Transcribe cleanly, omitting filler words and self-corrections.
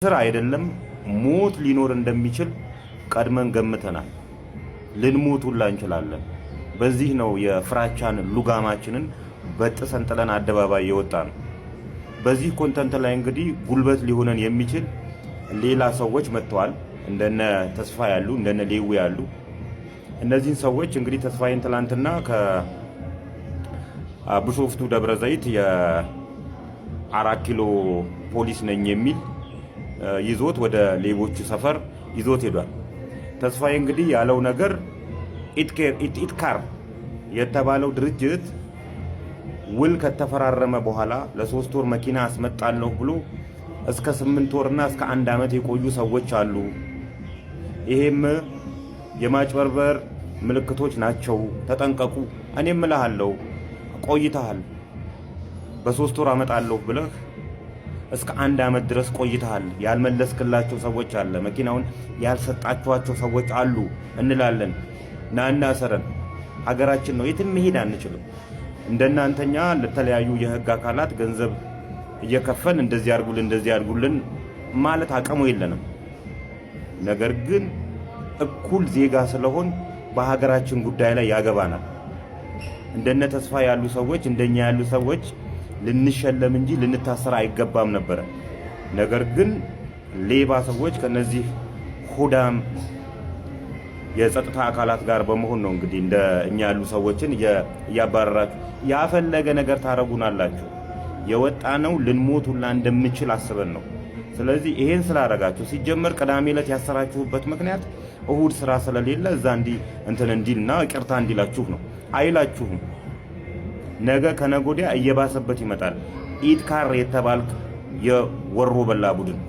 ስራ አይደለም ሞት ሊኖር እንደሚችል ቀድመን ገምተናል። ልንሞት ሁላ እንችላለን። በዚህ ነው የፍራቻን ሉጋማችንን በጥሰን ጥለን አደባባይ የወጣ ነው። በዚህ ኮንተንት ላይ እንግዲህ ጉልበት ሊሆነን የሚችል ሌላ ሰዎች መጥተዋል። እንደነ ተስፋ ያሉ እንደነ ሌዊ ያሉ እነዚህን ሰዎች እንግዲህ ተስፋዬን ትላንትና ከቢሾፍቱ ደብረ ዘይት የ4 ኪሎ ፖሊስ ነኝ የሚል ይዞት ወደ ሌቦቹ ሰፈር ይዞት ሄዷል። ተስፋዬ እንግዲህ ያለው ነገር ኢትካር የተባለው ድርጅት ውል ከተፈራረመ በኋላ ለ3 ወር መኪና አስመጣለሁ ብሎ እስከ 8 ወርና እስከ 1 ዓመት የቆዩ ሰዎች አሉ። ይሄም የማጭበርበር ምልክቶች ናቸው፣ ተጠንቀቁ። እኔም እልሃለሁ ቆይተሃል። በ3 ወር አመጣለሁ ብለህ እስከ 1 ዓመት ድረስ ቆይተሃል። ያልመለስክላቸው ሰዎች አለ፣ መኪናውን ያልሰጣችኋቸው ሰዎች አሉ እንላለን። ናና ሰረን ሀገራችን ነው፣ የትም መሄድ አንችልም። እንደናንተኛ ለተለያዩ የህግ አካላት ገንዘብ እየከፈን እንደዚህ ያርጉልን ማለት አቅሙ የለንም። ነገር ግን እኩል ዜጋ ስለሆን በሀገራችን ጉዳይ ላይ ያገባናል። እንደነ ተስፋ ያሉ ሰዎች እንደኛ ያሉ ሰዎች ልንሸለም እንጂ ልንታሰር አይገባም ነበር። ነገር ግን ሌባ ሰዎች ከነዚህ ሆዳም የጸጥታ አካላት ጋር በመሆን ነው እንግዲህ እንደኛ ያሉ ሰዎችን ያባረራችሁ። ያፈለገ ነገር ታረጉናላችሁ። የወጣነው ልንሞት ሁላ እንደምችል አስበን ነው። ስለዚህ ይሄን ስላረጋችሁ ሲጀመር ቅዳሜ ዕለት ያሰራችሁበት ምክንያት እሁድ ስራ ስለሌለ እዛ እንዲልና ይቅርታ እንዲላችሁ ነው። አይላችሁም። ነገ ከነጎዲያ እየባሰበት ይመጣል። ኢትካር የተባልክ የወሮ በላ ቡድን